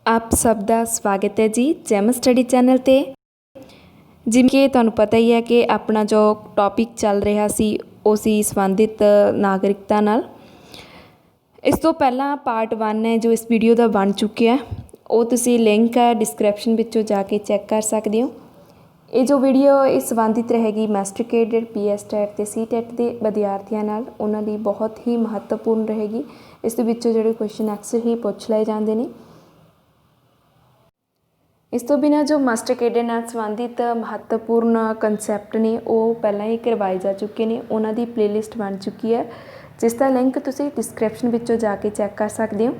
ਆਪ ਸਭ ਦਾ ਸਵਾਗਤ ਹੈ ਜੀ ਜੈਮ ਸਟੱਡੀ ਚੈਨਲ 'ਤੇ। ਜਿਵੇਂ ਕਿ ਤੁਹਾਨੂੰ ਪਤਾ ਹੀ ਹੈ ਕਿ ਆਪਣਾ ਜੋ ਟੌਪਿਕ ਚੱਲ ਰਿਹਾ ਸੀ ਉਹ ਸੀ ਸੰਬੰਧਿਤ ਨਾਗਰਿਕਤਾ ਨਾਲ। ਇਸ ਤੋਂ ਪਹਿਲਾਂ ਪਾਰਟ 1 ਹੈ ਜੋ ਇਸ ਵੀਡੀਓ ਦਾ ਬਣ ਚੁੱਕਿਆ, ਉਹ ਤੁਸੀਂ ਲਿੰਕ ਹੈ ਡਿਸਕ੍ਰਿਪਸ਼ਨ ਵਿੱਚੋਂ ਜਾ ਕੇ ਚੈੱਕ ਕਰ ਸਕਦੇ ਹੋ। ਇਹ ਜੋ ਵੀਡੀਓ ਇਸ ਸੰਬੰਧਿਤ ਰਹੇਗੀ ਮੈਸਟੀਕੇਟਡ PS ਟੈਟ ਅਤੇ CTET ਦੇ ਵਿਦਿਆਰਥੀਆਂ ਨਾਲ, ਉਹਨਾਂ ਲਈ ਬਹੁਤ ਹੀ ਮਹੱਤਵਪੂਰਨ ਰਹੇਗੀ। ਇਸ ਦੇ ਵਿੱਚੋਂ ਜਿਹੜੇ ਕੁਐਸਚਨ ਅਕਸਰ ਹੀ ਪੁੱਛ ਲਏ ਜਾਂਦੇ ਨੇ। ਇਸ ਤੋਂ ਬਿਨਾਂ ਜੋ ਮਾਸਟਰਕੇਡਰ ਨਾਲ ਸੰਬੰਧਿਤ ਮਹੱਤਵਪੂਰਨ ਕਨਸੈਪਟ ਨੇ ਉਹ ਪਹਿਲਾਂ ਹੀ ਕਰਵਾਏ ਜਾ ਚੁੱਕੇ ਨੇ, ਉਹਨਾਂ ਦੀ ਪਲੇਲਿਸਟ ਬਣ ਚੁੱਕੀ ਹੈ, ਜਿਸ ਦਾ ਲਿੰਕ ਤੁਸੀਂ ਡਿਸਕ੍ਰਿਪਸ਼ਨ ਵਿੱਚੋਂ ਜਾ ਕੇ ਚੈੱਕ ਕਰ ਸਕਦੇ ਹੋ।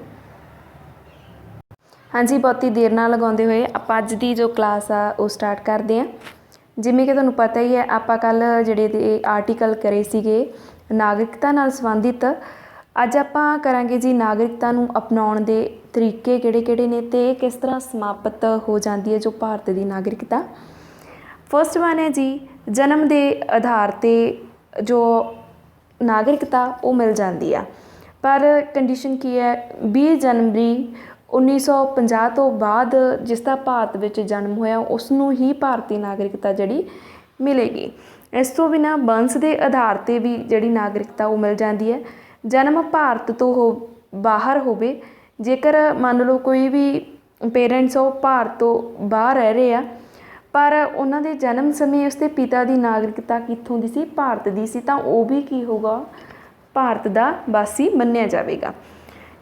ਹਾਂਜੀ, ਬਹੁਤੀ ਦੇਰ ਨਾ ਲਗਾਉਂਦੇ ਹੋਏ ਆਪਾਂ ਅੱਜ ਦੀ ਜੋ ਕਲਾਸ ਆ ਉਹ ਸਟਾਰਟ ਕਰਦੇ ਹਾਂ। ਜਿਵੇਂ ਕਿ ਤੁਹਾਨੂੰ ਪਤਾ ਹੀ ਹੈ, ਆਪਾਂ ਕੱਲ੍ਹ ਜਿਹੜੇ ਆਰਟੀਕਲ ਕਰੇ ਸੀਗੇ ਨਾਗਰਿਕਤਾ ਨਾਲ ਸੰਬੰਧਿਤ, ਅੱਜ ਆਪਾਂ ਕਰਾਂਗੇ ਜੀ ਨਾਗਰਿਕਤਾ ਨੂੰ ਅਪਣਾਉਣ ਦੇ ਤਰੀਕੇ ਕਿਹੜੇ-ਕਿਹੜੇ ਨੇ ਅਤੇ ਕਿਸ ਤਰ੍ਹਾਂ ਸਮਾਪਤ ਹੋ ਜਾਂਦੀ ਹੈ ਜੋ ਭਾਰਤ ਦੀ ਨਾਗਰਿਕਤਾ। ਫਸਟ ਵਨ ਹੈ ਜੀ, ਜਨਮ ਦੇ ਆਧਾਰ 'ਤੇ ਜੋ ਨਾਗਰਿਕਤਾ ਉਹ ਮਿਲ ਜਾਂਦੀ ਆ, ਪਰ ਕੰਡੀਸ਼ਨ ਕੀ ਹੈ 20 ਜਨਵਰੀ 1950 ਤੋਂ ਬਾਅਦ ਜਿਸ ਦਾ ਭਾਰਤ ਵਿੱਚ ਜਨਮ ਹੋਇਆ ਉਸ ਨੂੰ ਹੀ ਭਾਰਤੀ ਨਾਗਰਿਕਤਾ ਜਿਹੜੀ ਮਿਲੇਗੀ। ਇਸ ਤੋਂ ਬਿਨਾਂ ਵੰਸ਼ ਦੇ ਆਧਾਰ 'ਤੇ ਵੀ ਜਿਹੜੀ ਨਾਗਰਿਕਤਾ ਉਹ ਮਿਲ ਜਾਂਦੀ ਹੈ। ਜਨਮ ਭਾਰਤ ਤੋਂ ਬਾਹਰ ਹੋਵੇ, ਜੇਕਰ ਮੰਨ ਲਓ ਕੋਈ ਵੀ ਪੇਰੈਂਟਸ ਉਹ ਭਾਰਤ ਤੋਂ ਬਾਹਰ ਰਹਿ ਰਹੇ ਆ ਪਰ ਉਹਨਾਂ ਦੇ ਜਨਮ ਸਮੇਂ ਉਸਦੇ ਪਿਤਾ ਦੀ ਨਾਗਰਿਕਤਾ ਕਿੱਥੋਂ ਦੀ ਸੀ, ਭਾਰਤ ਦੀ ਸੀ, ਤਾਂ ਉਹ ਵੀ ਕੀ ਹੋਊਗਾ, ਭਾਰਤ ਦਾ ਵਾਸੀ ਮੰਨਿਆ ਜਾਵੇਗਾ।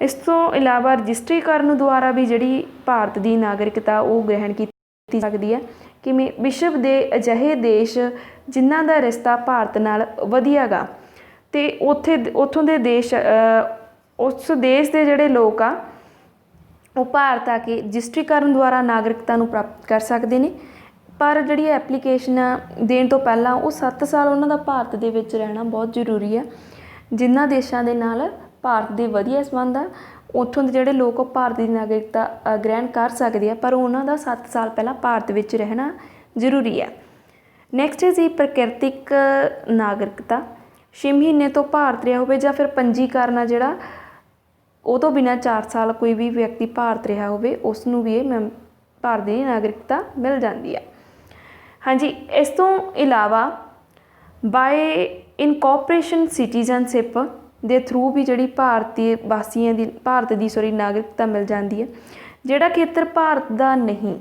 ਇਸ ਤੋਂ ਇਲਾਵਾ ਰਜਿਸਟਰੀਕਰਨ ਦੁਆਰਾ ਵੀ ਜਿਹੜੀ ਭਾਰਤ ਦੀ ਨਾਗਰਿਕਤਾ ਉਹ ਗ੍ਰਹਿਣ ਕੀਤੀ ਸਕਦੀ ਹੈ। ਕਿਵੇਂ, ਵਿਸ਼ਵ ਦੇ ਅਜਿਹੇ ਦੇਸ਼ ਜਿਨ੍ਹਾਂ ਦਾ ਰਿਸ਼ਤਾ ਭਾਰਤ ਨਾਲ ਵਧੀਆ ਗਾ ਅਤੇ ਉੱਥੋਂ ਦੇ ਦੇਸ਼ ਉਸ ਦੇਸ਼ ਦੇ ਜਿਹੜੇ ਲੋਕ ਆ ਉਹ ਭਾਰਤ ਆ ਕੇ ਰਜਿਸਟਰੀਕਰਨ ਦੁਆਰਾ ਨਾਗਰਿਕਤਾ ਨੂੰ ਪ੍ਰਾਪਤ ਕਰ ਸਕਦੇ ਨੇ। ਪਰ ਜਿਹੜੀ ਐਪਲੀਕੇਸ਼ਨ ਦੇਣ ਤੋਂ ਪਹਿਲਾਂ ਉਹ 7 ਸਾਲ ਉਹਨਾਂ ਦਾ ਭਾਰਤ ਦੇ ਵਿੱਚ ਰਹਿਣਾ ਬਹੁਤ ਜ਼ਰੂਰੀ ਆ। ਜਿਨ੍ਹਾਂ ਦੇਸ਼ਾਂ ਦੇ ਨਾਲ ਭਾਰਤ ਦੇ ਵਧੀਆ ਸੰਬੰਧ ਆ ਉੱਥੋਂ ਦੇ ਜਿਹੜੇ ਲੋਕ ਉਹ ਭਾਰਤ ਦੀ ਨਾਗਰਿਕਤਾ ਗ੍ਰਹਿਣ ਕਰ ਸਕਦੇ ਆ, ਪਰ ਉਹਨਾਂ ਦਾ 7 ਸਾਲ ਪਹਿਲਾਂ ਭਾਰਤ ਵਿੱਚ ਰਹਿਣਾ ਜ਼ਰੂਰੀ ਹੈ। ਨੈਕਸਟ ਹੈ ਜੀ ਪ੍ਰਕਿਰਤਿਕ ਨਾਗਰਿਕਤਾ। 6 ਮਹੀਨੇ ਤੋਂ ਭਾਰਤ ਰਿਹਾ ਹੋਵੇ ਜਾਂ ਫਿਰ ਪੰਜੀਕਰਨ ਆ ਜਿਹੜਾ ਉਹ ਤੋਂ ਬਿਨਾਂ 4 ਸਾਲ ਕੋਈ ਵੀ ਵਿਅਕਤੀ ਭਾਰਤ ਰਿਹਾ ਹੋਵੇ ਉਸ ਨੂੰ ਵੀ ਇਹ ਭਾਰਤ ਦੀ ਨਾਗਰਿਕਤਾ ਮਿਲ ਜਾਂਦੀ ਹੈ। ਹਾਂਜੀ, ਇਸ ਤੋਂ ਇਲਾਵਾ ਬਾਏ ਇਨਕੋਪਰੇਸ਼ਨ ਸਿਟੀਜ਼ਨਸ਼ਿਪ ਦੇ ਥਰੂ ਵੀ ਜਿਹੜੀ ਭਾਰਤੀ ਵਾਸੀਆਂ ਦੀ ਭਾਰਤ ਦੀ ਨਾਗਰਿਕਤਾ ਮਿਲ ਜਾਂਦੀ ਹੈ। ਜਿਹੜਾ ਖੇਤਰ ਭਾਰਤ ਦਾ ਨਹੀਂ,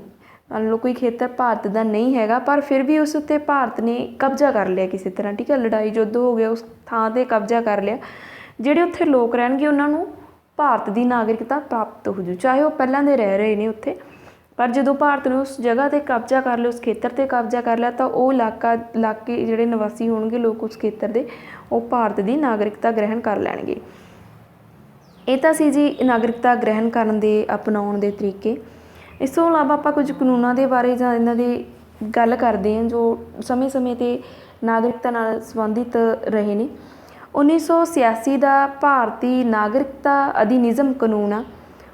ਮੰਨ ਲਓ ਕੋਈ ਖੇਤਰ ਭਾਰਤ ਦਾ ਨਹੀਂ ਹੈਗਾ ਪਰ ਫਿਰ ਵੀ ਉਸ ਉੱਤੇ ਭਾਰਤ ਨੇ ਕਬਜ਼ਾ ਕਰ ਲਿਆ ਕਿਸੇ ਤਰ੍ਹਾਂ, ਠੀਕ ਹੈ, ਲੜਾਈ ਯੁੱਧ ਹੋ ਗਿਆ, ਉਸ ਥਾਂ 'ਤੇ ਕਬਜ਼ਾ ਕਰ ਲਿਆ, ਜਿਹੜੇ ਉੱਥੇ ਲੋਕ ਰਹਿਣਗੇ ਉਹਨਾਂ ਨੂੰ ਭਾਰਤ ਦੀ ਨਾਗਰਿਕਤਾ ਪ੍ਰਾਪਤ ਹੋ ਜੂ, ਚਾਹੇ ਉਹ ਪਹਿਲਾਂ ਦੇ ਰਹਿ ਰਹੇ ਨੇ ਉੱਥੇ, ਪਰ ਜਦੋਂ ਭਾਰਤ ਨੇ ਉਸ ਜਗ੍ਹਾ 'ਤੇ ਕਬਜ਼ਾ ਕਰ ਲਿਆ, ਉਸ ਖੇਤਰ 'ਤੇ ਕਬਜ਼ਾ ਕਰ ਲਿਆ, ਤਾਂ ਉਹ ਇਲਾਕੇ ਜਿਹੜੇ ਨਿਵਾਸੀ ਹੋਣਗੇ ਲੋਕ ਉਸ ਖੇਤਰ ਦੇ, ਉਹ ਭਾਰਤ ਦੀ ਨਾਗਰਿਕਤਾ ਗ੍ਰਹਿਣ ਕਰ ਲੈਣਗੇ। ਇਹ ਤਾਂ ਸੀ ਜੀ ਨਾਗਰਿਕਤਾ ਗ੍ਰਹਿਣ ਕਰਨ ਦੇ ਅਪਣਾਉਣ ਦੇ ਤਰੀਕੇ। ਇਸ ਤੋਂ ਇਲਾਵਾ ਆਪਾਂ ਕੁਝ ਕਾਨੂੰਨਾਂ ਦੇ ਬਾਰੇ ਜਾਂ ਇਹਨਾਂ ਦੀ ਗੱਲ ਕਰਦੇ ਹਾਂ ਜੋ ਸਮੇਂ-ਸਮੇਂ 'ਤੇ ਨਾਗਰਿਕਤਾ ਨਾਲ ਸੰਬੰਧਿਤ ਰਹੇ ਨੇ। 1986 ਦਾ ਭਾਰਤੀ ਨਾਗਰਿਕਤਾ ਅਧਿਨਿਯਮ ਕਾਨੂੰਨ ਆ,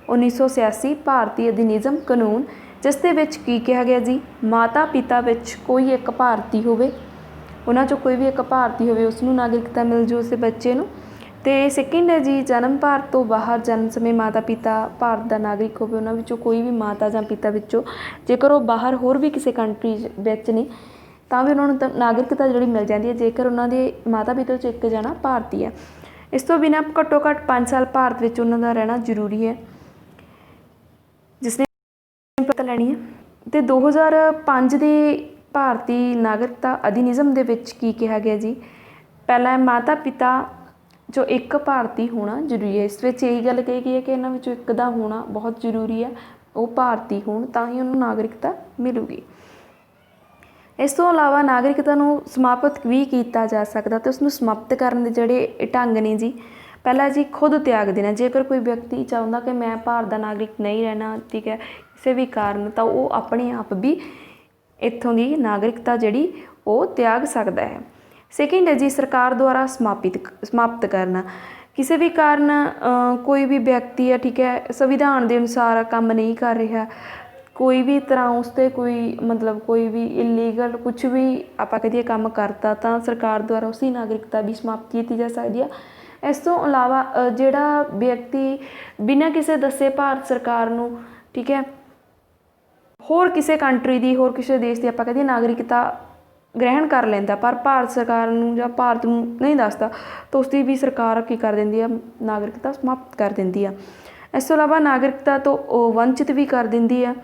1986 ਭਾਰਤੀ ਅਧਿਨਿਯਮ ਕਾਨੂੰਨ, ਜਿਸ ਦੇ ਵਿੱਚ ਕੀ ਕਿਹਾ ਗਿਆ ਜੀ, ਮਾਤਾ ਪਿਤਾ ਵਿੱਚ ਕੋਈ ਇੱਕ ਭਾਰਤੀ ਹੋਵੇ, ਉਹਨਾਂ 'ਚੋਂ ਕੋਈ ਵੀ ਇੱਕ ਭਾਰਤੀ ਹੋਵੇ ਉਸ ਨੂੰ ਨਾਗਰਿਕਤਾ ਮਿਲ ਜੂ ਉਸੇ ਬੱਚੇ ਨੂੰ। ਅਤੇ ਸੈਕਿੰਡ ਹੈ ਜੀ ਜਨਮ ਭਾਰਤ ਤੋਂ ਬਾਹਰ, ਜਨਮ ਸਮੇਂ ਮਾਤਾ ਪਿਤਾ ਭਾਰਤ ਦਾ ਨਾਗਰਿਕ ਹੋਵੇ, ਉਹਨਾਂ ਵਿੱਚੋਂ ਕੋਈ ਵੀ ਮਾਤਾ ਜਾਂ ਪਿਤਾ ਵਿੱਚੋਂ ਜੇਕਰ ਉਹ ਬਾਹਰ ਹੋਰ ਵੀ ਕਿਸੇ ਕੰਟਰੀ ਵਿੱਚ ਨੇ ਤਾਂ ਵੀ ਉਹਨਾਂ ਨੂੰ ਤਾਂ ਨਾਗਰਿਕਤਾ ਜਿਹੜੀ ਮਿਲ ਜਾਂਦੀ ਹੈ ਜੇਕਰ ਉਹਨਾਂ ਦੇ ਮਾਤਾ ਪਿਤਾ 'ਚੋਂ ਇੱਕ ਜਣਾ ਭਾਰਤੀ ਹੈ। ਇਸ ਤੋਂ ਬਿਨਾਂ ਘੱਟੋ ਘੱਟ 5 ਸਾਲ ਭਾਰਤ ਵਿੱਚ ਉਹਨਾਂ ਦਾ ਰਹਿਣਾ ਜ਼ਰੂਰੀ ਹੈ ਜਿਸਨੇ ਪਤਾ ਲੈਣੀ ਹੈ। ਅਤੇ 2005 ਦੇ ਭਾਰਤੀ ਨਾਗਰਿਕਤਾ ਅਧਿਨਿਯਮ ਦੇ ਵਿੱਚ ਕੀ ਕਿਹਾ ਗਿਆ ਜੀ, ਪਹਿਲਾਂ ਮਾਤਾ ਪਿਤਾ 'ਚੋਂ ਇੱਕ ਭਾਰਤੀ ਹੋਣਾ ਜ਼ਰੂਰੀ ਹੈ। ਇਸ ਵਿੱਚ ਇਹੀ ਗੱਲ ਕਹੀ ਗਈ ਹੈ ਕਿ ਇਹਨਾਂ ਵਿੱਚੋਂ ਇੱਕ ਦਾ ਹੋਣਾ ਬਹੁਤ ਜ਼ਰੂਰੀ ਹੈ, ਉਹ ਭਾਰਤੀ ਹੋਣ ਤਾਂ ਹੀ ਉਹਨੂੰ ਨਾਗਰਿਕਤਾ ਮਿਲੂਗੀ। ਇਸ ਤੋਂ ਇਲਾਵਾ ਨਾਗਰਿਕਤਾ ਨੂੰ ਸਮਾਪਤ ਵੀ ਕੀਤਾ ਜਾ ਸਕਦਾ ਅਤੇ ਉਸਨੂੰ ਸਮਾਪਤ ਕਰਨ ਦੇ ਜਿਹੜੇ ਢੰਗ ਨੇ ਜੀ, ਪਹਿਲਾਂ ਜੀ ਖੁਦ ਤਿਆਗ ਦੇਣਾ। ਜੇਕਰ ਕੋਈ ਵਿਅਕਤੀ ਚਾਹੁੰਦਾ ਕਿ ਮੈਂ ਭਾਰਤ ਦਾ ਨਾਗਰਿਕ ਨਹੀਂ ਰਹਿਣਾ, ਠੀਕ ਹੈ, ਕਿਸੇ ਵੀ ਕਾਰਨ, ਤਾਂ ਉਹ ਆਪਣੇ ਆਪ ਵੀ ਇੱਥੋਂ ਦੀ ਨਾਗਰਿਕਤਾ ਜਿਹੜੀ ਉਹ ਤਿਆਗ ਸਕਦਾ ਹੈ। ਸੈਕਿੰਡ ਹੈ ਜੀ ਸਰਕਾਰ ਦੁਆਰਾ ਸਮਾਪਤ ਕਰਨਾ। ਕਿਸੇ ਵੀ ਕਾਰਨ ਕੋਈ ਵੀ ਵਿਅਕਤੀ ਹੈ, ਠੀਕ ਹੈ, ਸੰਵਿਧਾਨ ਦੇ ਅਨੁਸਾਰ ਕੰਮ ਨਹੀਂ ਕਰ ਰਿਹਾ, ਕੋਈ ਵੀ ਤਰ੍ਹਾਂ ਉਸ 'ਤੇ ਕੋਈ ਕੋਈ ਵੀ ਇਲੀਗਲ ਕੁਛ ਵੀ ਆਪਾਂ ਕਹੀਏ ਕੰਮ ਕਰਤਾ, ਤਾਂ ਸਰਕਾਰ ਦੁਆਰਾ ਉਸਦੀ ਨਾਗਰਿਕਤਾ ਵੀ ਸਮਾਪਤ ਕੀਤੀ ਜਾ ਸਕਦੀ ਹੈ। ਇਸ ਤੋਂ ਇਲਾਵਾ ਜਿਹੜਾ ਵਿਅਕਤੀ ਬਿਨਾਂ ਕਿਸੇ ਦੱਸੇ ਭਾਰਤ ਸਰਕਾਰ ਨੂੰ ठीक है। होर किसी कंट्री की, होर किसी देश की आप कह दईए नागरिकता ग्रहण कर लेंदा, पर भारत सरकार नूं जां भारत नूं नहीं दसदा, तो उसकी भी सरकार की कर देंदी है, नागरिकता समाप्त कर देंदी है। इस तो इलावा नागरिकता तो वंचित भी कर देंदी है।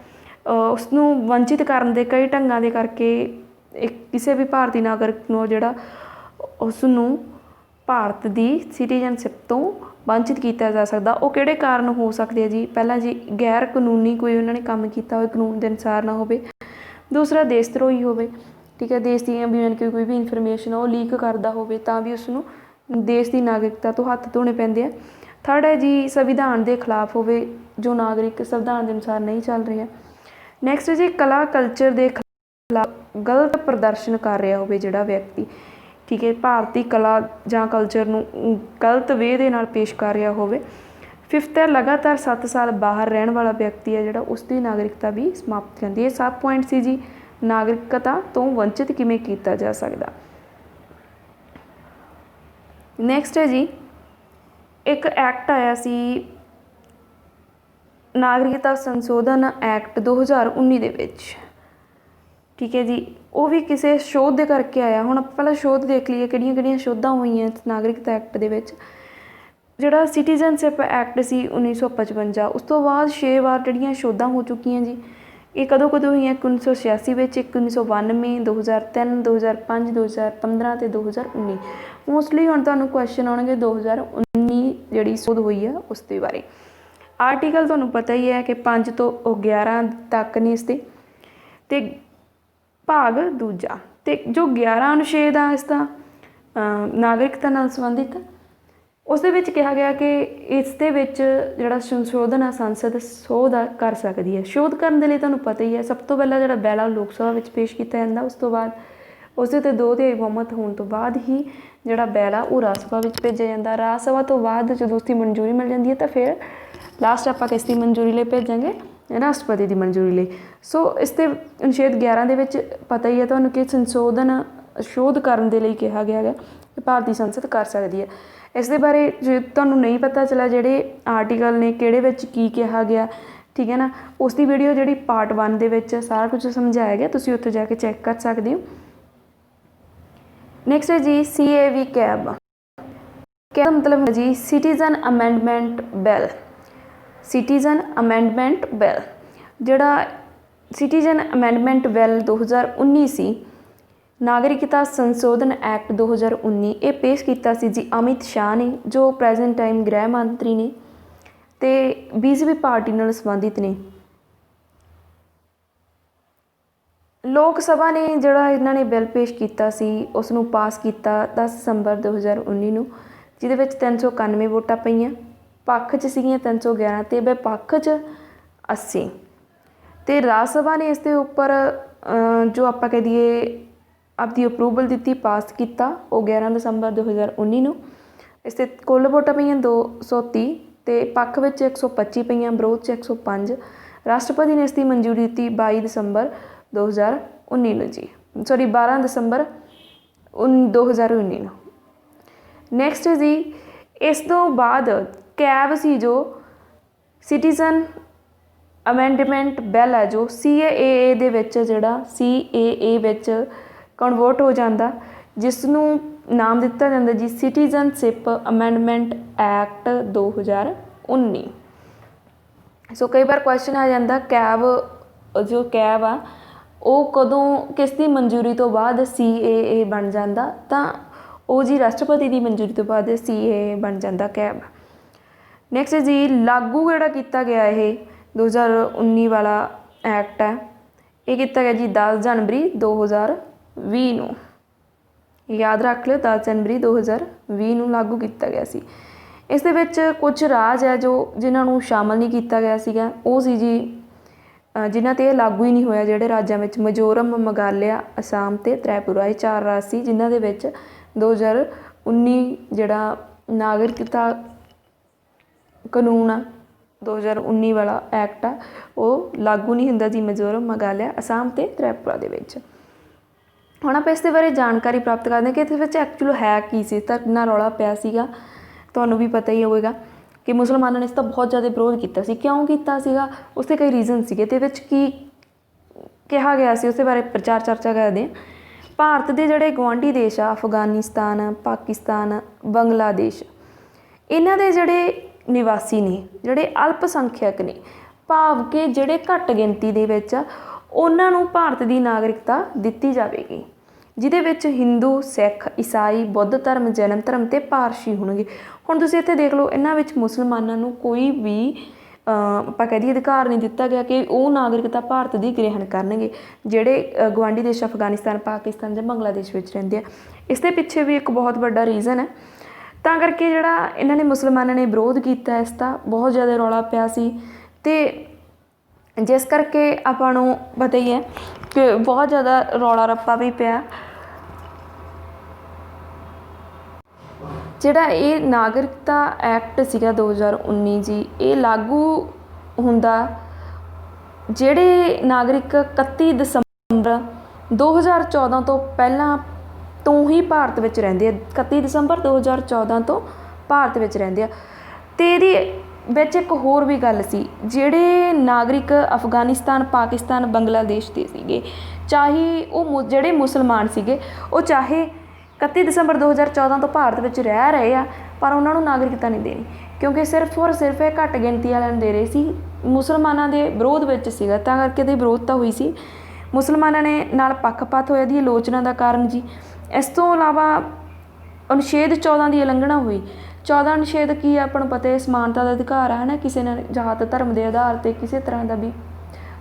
उसनूं वंचित करन दे कई ढंगां दे करके एक किसी भी भारतीय नागरिक नूं जिहड़ा उसनूं भारत की सिटीजनशिप तो वंचित किया जा सकता। वो किहड़े कारण हो सकते हैं जी? पहला जी, गैर कानूनी कोई उन्होंने काम किया हो, कानून के अनुसार ना हो। दूसरा, देश द्रोही हो, ठीक है, देश दी भी यानी कि कोई भी इनफॉर्मेशन वो लीक करता हो भी उसनूं देश की नागरिकता तो हत्थ धोने पैंदे आ। थर्ड है जी, संविधान के खिलाफ हो, जो नागरिक संविधान के अनुसार नहीं चल रहे हैं। नैक्सट जी, कला कल्चर के खिलाफ गलत प्रदर्शन कर रहा हो जिहड़ा व्यक्ति, ठीक है, भारतीय कला जां कल्चर नूं गलत वे दे नाल पेश कर रहा हो। फिफ्थ है, लगातार 7 साल बाहर रहने वाला व्यक्ति है जिहड़ा उसकी नागरिकता भी समाप्त करती है। 7 पॉइंट सी जी, नागरिकता तो वंचित किवें कीता जा सकदा। नैक्सट है जी, एक एक्ट आया सी नागरिकता संशोधन एक्ट 2019 दे विच, ठीक है जी, वो भी किसी शोध के करके आया। हुण आपां पहलां शोध देख लीए किहड़ियां शोधां होईयां नागरिकता एक्ट दे विच। जिहड़ा सिटीजनशिप एक्ट सी 1955, उस तो बाद 6 बार जिहड़ियां शोधां हो चुकियां जी। ये कदों कदों हुई? 1986 ਵਿੱਚ, 1992, 2003, 2005, 2015 ਤੇ 2019। मोस्टली ਹੁਣ ਤੁਹਾਨੂੰ क्वेश्चन ਆਉਣਗੇ 2019 ਜਿਹੜੀ शोध हुई है उसके बारे। आर्टिकल ਤੁਹਾਨੂੰ पता ही है कि 5 ਤੋਂ 11 तक ने इसते ਤੇ भाग दूजा ਤੇ जो 11 अनुच्छेद आ इसका नागरिकता नाल संबंधित, उस दे विच कहा गया कि इस दे विच जिहड़ा संशोधन आ संसद शोध कर सकती है। शोध करने के लिए तुहानूं पता ही है, सब तो पहला जिहड़ा बैला लोक सभा विच पेश किया जाता, उस तो बाद उस दे 2 तिहाई बहुमत होने तो बाद ही जिहड़ा बैला वो राज सभा विच भेजा जाता। राज सभा तो बाद जो उसकी मंजूरी मिल जाती है तो फिर लास्ट आपां किसकी मंजूरी लिए भेजांगे? राष्ट्रपति की मंजूरी लिए। सो इसते अनुच्छेद 11 दे विच पता ही है तुहानूं कि संशोधन शोध करने के लिए कहा गया है कि भारतीय संसद कर सकती है। इस दे बारे जे तुहानूं नहीं पता चला जिहड़े आर्टिकल ने किहड़े विच की कहा गया, ठीक है ना, उसकी वीडियो जिहड़ी पार्ट 1 दे विच सारा कुछ समझाया गया, तुसीं उत्थे जाके चैक कर सकते हो। नैक्सट है जी, CAV कैब। कैब मतलब है जी citizen amendment bill. Citizen amendment bill जिहड़ा सिटीजन अमेंडमेंट बिल 2019 सी, नागरिकता संशोधन एक्ट 2019, ये पेश किया सी जी अमित शाह ने, जो प्रेजेंट टाइम गृह मंत्री ने ते BJP पार्टी नाल संबंधित ने। लोक सभा ने जिहड़ा इन्होंने बिल पेश किया सी उसनूं पास किया 10 दिसंबर 2019 नूं, जिहदे विच 391 वोटां पईयां, पक्ष च सीगियां 311 ते विपक्ष च 80। ते राज सभा ने इसके उपर जो आपां कह दईए आपकी अप्रूवल दी, पास किया, वो 11 दिसंबर 2019 नूं। इस ते कुल वोटां पईयां 230 ते पक्ष विच 125 पईयां, विरोध च 105। राष्ट्रपति ने इसकी मंजूरी दी 22 दिसंबर 2019 नूं जी, सॉरी 12 दिसंबर 2019 नूं। नैक्सट है जी, इस तो बाद कैब सी जो सिटीजन अमेंडमेंट बिल है जो CAA दे विच जिहड़ा CAA विच कन्वर्ट हो जाता, जिसनूं नाम दिता जाता जी सिटीजनशिप अमेंडमेंट एक्ट 2019। सो कई बार क्वेश्चन आ जाता कैब जो कैब आ वो कदों किसकी मंजूरी तो बाद CAA बन जाता, तो वो जी राष्ट्रपति की मंजूरी तो बाद CAA बन जाता कैब। नैक्सट जी, लागू जिहड़ा किया गया ये 2019 वाला एक्ट है, ये किया गया जी 10 जनवरी 2020 नूं, याद रख लो 10 जनवरी 2020 नूं लागू किया गया सी। इस दे विच कुछ राज है जो जिन्होंने शामिल नहीं किया गया सीगा, वो सी जी जिन्हां ते लागू ही नहीं होया, जिहड़े राज्यां विच मिजोरम, मेघालय, असम ते त्रिपुरा, ये 4 राज सी जिन्हां दे विच 2019 जिहड़ा नागरिकता कानून आ 2019 वाला एक्ट आ वो लागू नहीं हुंदा जी मिजोरम, मेघालय, असम ते त्रिपुरा दे विच। हुण आपां इस दे बारे जानकारी प्राप्त करते हैं कि इस विच एक्चुअल है की सी, तां किन्ना रौला पिया सीगा, तुहानूं भी पता ही होएगा। ਕਿ ਮੁਸਲਮਾਨਾਂ ਨੇ ਇਸ ਦਾ ਬਹੁਤ ਜ਼ਿਆਦਾ ਵਿਰੋਧ ਕੀਤਾ ਸੀ। ਕਿਉਂ ਕੀਤਾ ਸੀਗਾ, ਉਸ ਦੇ ਕਈ ਰੀਜ਼ਨ ਸੀਗੇ ਅਤੇ ਵਿੱਚ ਕੀ ਕਿਹਾ ਗਿਆ ਸੀ ਉਸ ਦੇ ਬਾਰੇ ਪ੍ਰਚਾਰ ਚਰਚਾ ਕਰਦੇ ਹਾਂ। ਭਾਰਤ ਦੇ ਜਿਹੜੇ ਗੁਆਂਢੀ ਦੇਸ਼ ਆ, ਅਫਗਾਨਿਸਤਾਨ, ਪਾਕਿਸਤਾਨ, ਬੰਗਲਾਦੇਸ਼, ਇਹਨਾਂ ਦੇ ਜਿਹੜੇ ਨਿਵਾਸੀ ਨੇ, ਜਿਹੜੇ ਅਲਪ ਸੰਖਿਅਕ ਨੇ, ਭਾਵ ਕਿ ਜਿਹੜੇ ਘੱਟ ਗਿਣਤੀ ਦੇ ਵਿੱਚ ਆ, ਉਹਨਾਂ ਨੂੰ ਭਾਰਤ ਦੀ ਨਾਗਰਿਕਤਾ ਦਿੱਤੀ ਜਾਵੇਗੀ, ਜਿਹਦੇ ਵਿੱਚ ਹਿੰਦੂ, ਸਿੱਖ, ਈਸਾਈ, ਬੁੱਧ ਧਰਮ, ਜੈਨ ਧਰਮ ਅਤੇ ਪਾਰਸੀ ਹੋਣਗੇ। ਹੁਣ ਤੁਸੀਂ ਇੱਥੇ ਦੇਖ ਲਓ, ਇਹਨਾਂ ਵਿੱਚ ਮੁਸਲਮਾਨਾਂ ਨੂੰ ਕੋਈ ਵੀ ਆਪਾਂ ਕਹਿ ਦਈਏ ਅਧਿਕਾਰ ਨਹੀਂ ਦਿੱਤਾ ਗਿਆ ਕਿ ਉਹ ਨਾਗਰਿਕਤਾ ਭਾਰਤ ਦੀ ਗ੍ਰਹਿਣ ਕਰਨਗੇ, ਜਿਹੜੇ ਗੁਆਂਢੀ ਦੇਸ਼ ਅਫਗਾਨਿਸਤਾਨ, ਪਾਕਿਸਤਾਨ ਜਾਂ ਬੰਗਲਾਦੇਸ਼ ਵਿੱਚ ਰਹਿੰਦੇ ਆ। ਇਸ ਦੇ ਪਿੱਛੇ ਵੀ ਇੱਕ ਬਹੁਤ ਵੱਡਾ ਰੀਜ਼ਨ ਹੈ। ਤਾਂ ਕਰਕੇ ਜਿਹੜਾ ਇਹਨਾਂ ਨੇ ਮੁਸਲਮਾਨਾਂ ਨੇ ਵਿਰੋਧ ਕੀਤਾ, ਇਸ ਦਾ ਬਹੁਤ ਜ਼ਿਆਦਾ ਰੌਲਾ ਪਿਆ ਸੀ ਅਤੇ ਜਿਸ ਕਰਕੇ ਆਪਾਂ ਨੂੰ ਪਤਾ ਹੀ ਹੈ ਕਿ ਬਹੁਤ ਜ਼ਿਆਦਾ ਰੌਲਾ ਰੱਪਾ ਵੀ ਪਿਆ। ਜਿਹੜਾ ਇਹ ਨਾਗਰਿਕਤਾ ਐਕਟ ਸੀਗਾ 2019 ਜੀ, ਇਹ ਲਾਗੂ ਹੁੰਦਾ ਜਿਹੜੇ ਨਾਗਰਿਕ 31 ਦਸੰਬਰ 2014 ਤੋਂ ਪਹਿਲਾਂ ਤੋਂ ਹੀ ਭਾਰਤ ਵਿੱਚ ਰਹਿੰਦੇ ਆ, 31 ਦਸੰਬਰ 2014 ਤੋਂ ਭਾਰਤ ਵਿੱਚ ਰਹਿੰਦੇ ਆ। ਅਤੇ ਇਹਦੀ ਵਿੱਚ ਇੱਕ ਹੋਰ ਵੀ ਗੱਲ ਸੀ, ਜਿਹੜੇ ਨਾਗਰਿਕ ਅਫਗਾਨਿਸਤਾਨ, ਪਾਕਿਸਤਾਨ, ਬੰਗਲਾਦੇਸ਼ ਦੇ ਸੀਗੇ, ਚਾਹੇ ਉਹ ਜਿਹੜੇ ਮੁਸਲਮਾਨ ਸੀਗੇ, ਉਹ ਚਾਹੇ 31 ਦਸੰਬਰ 2014 ਤੋਂ ਭਾਰਤ ਵਿੱਚ ਰਹਿ ਰਹੇ ਆ, ਪਰ ਉਹਨਾਂ ਨੂੰ ਨਾਗਰਿਕਤਾ ਨਹੀਂ ਦੇਣੀ, ਕਿਉਂਕਿ ਸਿਰਫ ਔਰ ਸਿਰਫ ਇਹ ਘੱਟ ਗਿਣਤੀ ਵਾਲਿਆਂ ਨੂੰ ਦੇ ਰਹੇ ਸੀ। ਮੁਸਲਮਾਨਾਂ ਦੇ ਵਿਰੋਧ ਵਿੱਚ ਸੀਗਾ, ਤਾਂ ਕਰਕੇ ਇਹਦੀ ਵਿਰੋਧਤਾ ਹੋਈ ਸੀ। ਮੁਸਲਮਾਨਾਂ ਨੇ ਨਾਲ ਪੱਖਪਾਤ ਹੋਇਆ ਦੀ ਆਲੋਚਨਾ ਦਾ ਕਾਰਨ ਜੀ। ਇਸ ਤੋਂ ਇਲਾਵਾ ਅਨੁਛੇਦ 14 ਦੀ ਉਲੰਘਣਾ ਹੋਈ। 14 ਅਨੁਛੇਦ ਕੀ ਆ, ਆਪਾਂ ਨੂੰ ਪਤਾ ਹੈ, ਸਮਾਨਤਾ ਦਾ ਅਧਿਕਾਰ ਹੈ ਨਾ, ਕਿਸੇ ਨਾਲ ਜਾਤ ਧਰਮ ਦੇ ਆਧਾਰ 'ਤੇ ਕਿਸੇ ਤਰ੍ਹਾਂ ਦਾ ਵੀ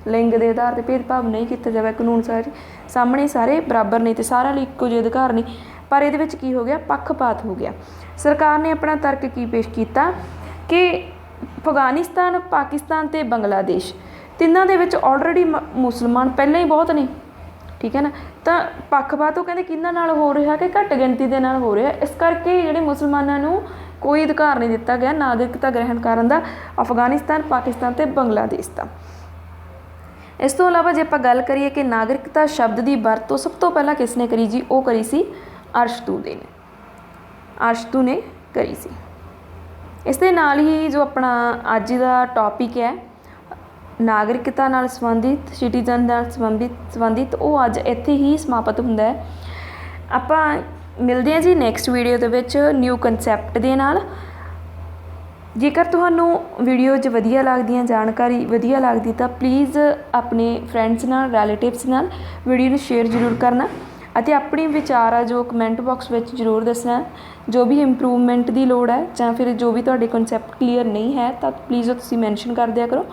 ਲਿੰਗ ਦੇ ਆਧਾਰ 'ਤੇ ਭੇਦਭਾਵ ਨਹੀਂ ਕੀਤਾ ਜਾਵੇ, ਕਾਨੂੰਨ ਸਾਹਮਣੇ ਸਾਰੇ ਬਰਾਬਰ ਨੇ ਅਤੇ ਸਾਰਿਆਂ ਲਈ ਇੱਕੋ ਜਿਹੇ ਅਧਿਕਾਰ ਨੇ। ਪਰ ਇਹਦੇ ਵਿੱਚ ਕੀ ਹੋ ਗਿਆ, ਪੱਖਪਾਤ ਹੋ ਗਿਆ। ਸਰਕਾਰ ਨੇ ਆਪਣਾ ਤਰਕ ਕੀ ਪੇਸ਼ ਕੀਤਾ ਕਿ ਅਫਗਾਨਿਸਤਾਨ, ਪਾਕਿਸਤਾਨ ਅਤੇ ਬੰਗਲਾਦੇਸ਼ ਤਿੰਨਾਂ ਦੇ ਵਿੱਚ ਆਲਰੇਡੀ ਮੁਸਲਮਾਨ ਪਹਿਲਾਂ ਹੀ ਬਹੁਤ ਨੇ, ਠੀਕ ਹੈ ਨਾ। ਤਾਂ ਪੱਖਪਾਤ ਉਹ ਕਹਿੰਦੇ ਕਿਹਨਾਂ ਨਾਲ ਹੋ ਰਿਹਾ, ਕਿ ਘੱਟ ਗਿਣਤੀ ਦੇ ਨਾਲ ਹੋ ਰਿਹਾ। ਇਸ ਕਰਕੇ ਜਿਹੜੇ ਮੁਸਲਮਾਨਾਂ ਨੂੰ ਕੋਈ ਅਧਿਕਾਰ ਨਹੀਂ ਦਿੱਤਾ ਗਿਆ ਨਾਗਰਿਕਤਾ ਗ੍ਰਹਿਣ ਕਰਨ ਦਾ, ਅਫਗਾਨਿਸਤਾਨ, ਪਾਕਿਸਤਾਨ ਅਤੇ ਬੰਗਲਾਦੇਸ਼ ਦਾ। ਇਸ ਤੋਂ ਇਲਾਵਾ ਜੇ ਆਪਾਂ ਗੱਲ ਕਰੀਏ ਕਿ ਨਾਗਰਿਕਤਾ ਸ਼ਬਦ ਦੀ ਵਰਤੋਂ ਸਭ ਤੋਂ ਪਹਿਲਾਂ ਕਿਸ ਨੇ ਕਰੀ ਜੀ, ਉਹ ਕਰੀ ਸੀ ਅਰਸਤੂ ਨੇ ਕਰੀ ਸੀ। ਇਸ ਦੇ ਨਾਲ ਹੀ ਜੋ ਆਪਣਾ ਅੱਜ ਦਾ ਟੌਪਿਕ ਹੈ ਨਾਗਰਿਕਤਾ ਨਾਲ ਸੰਬੰਧਿਤ, ਸਿਟੀਜ਼ਨ ਨਾਲ ਸੰਬੰਧਿਤ, ਉਹ ਅੱਜ ਇੱਥੇ ਹੀ ਸਮਾਪਤ ਹੁੰਦਾ ਹੈ। ਆਪਾਂ ਮਿਲਦੇ ਹਾਂ ਜੀ ਨੈਕਸਟ ਵੀਡੀਓ ਦੇ ਵਿੱਚ ਨਿਊ ਕਨਸੈਪਟ ਦੇ ਨਾਲ। ਜੇਕਰ ਤੁਹਾਨੂੰ ਵੀਡੀਓਜ਼ ਵਧੀਆ ਲੱਗਦੀਆਂ, ਜਾਣਕਾਰੀ ਵਧੀਆ ਲੱਗਦੀ, ਤਾਂ ਪਲੀਜ਼ ਆਪਣੇ ਫਰੈਂਡਸ ਨਾਲ, ਰਿਲੇਟਿਵਸ ਨਾਲ ਵੀਡੀਓ ਨੂੰ ਸ਼ੇਅਰ ਜ਼ਰੂਰ ਕਰਨਾ ਅਤੇ ਆਪਣੇ ਵਿਚਾਰ ਆ ਜੋ ਕਮੈਂਟ ਬਾਕਸ ਵਿੱਚ ਜ਼ਰੂਰ ਦੱਸਣਾ। ਜੋ ਵੀ ਇੰਪਰੂਵਮੈਂਟ ਦੀ ਲੋੜ ਹੈ ਜਾਂ ਫਿਰ ਜੋ ਵੀ ਤੁਹਾਡੇ ਕਨਸੈਪਟ ਕਲੀਅਰ ਨਹੀਂ ਹੈ, ਤਾਂ ਪਲੀਜ਼ ਉਹ ਤੁਸੀਂ ਮੈਂਸ਼ਨ ਕਰ ਦਿਆ ਕਰੋ।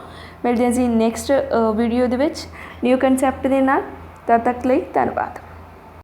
ਮਿਲਦੇ ਹਾਂ ਜੀ ਨੈਕਸਟ ਵੀਡੀਓ ਦੇ ਵਿੱਚ ਨਿਊ ਕਨਸੈਪਟ ਦੇ ਨਾਲ। ਤਦ ਤੱਕ ਲਈ ਧੰਨਵਾਦ।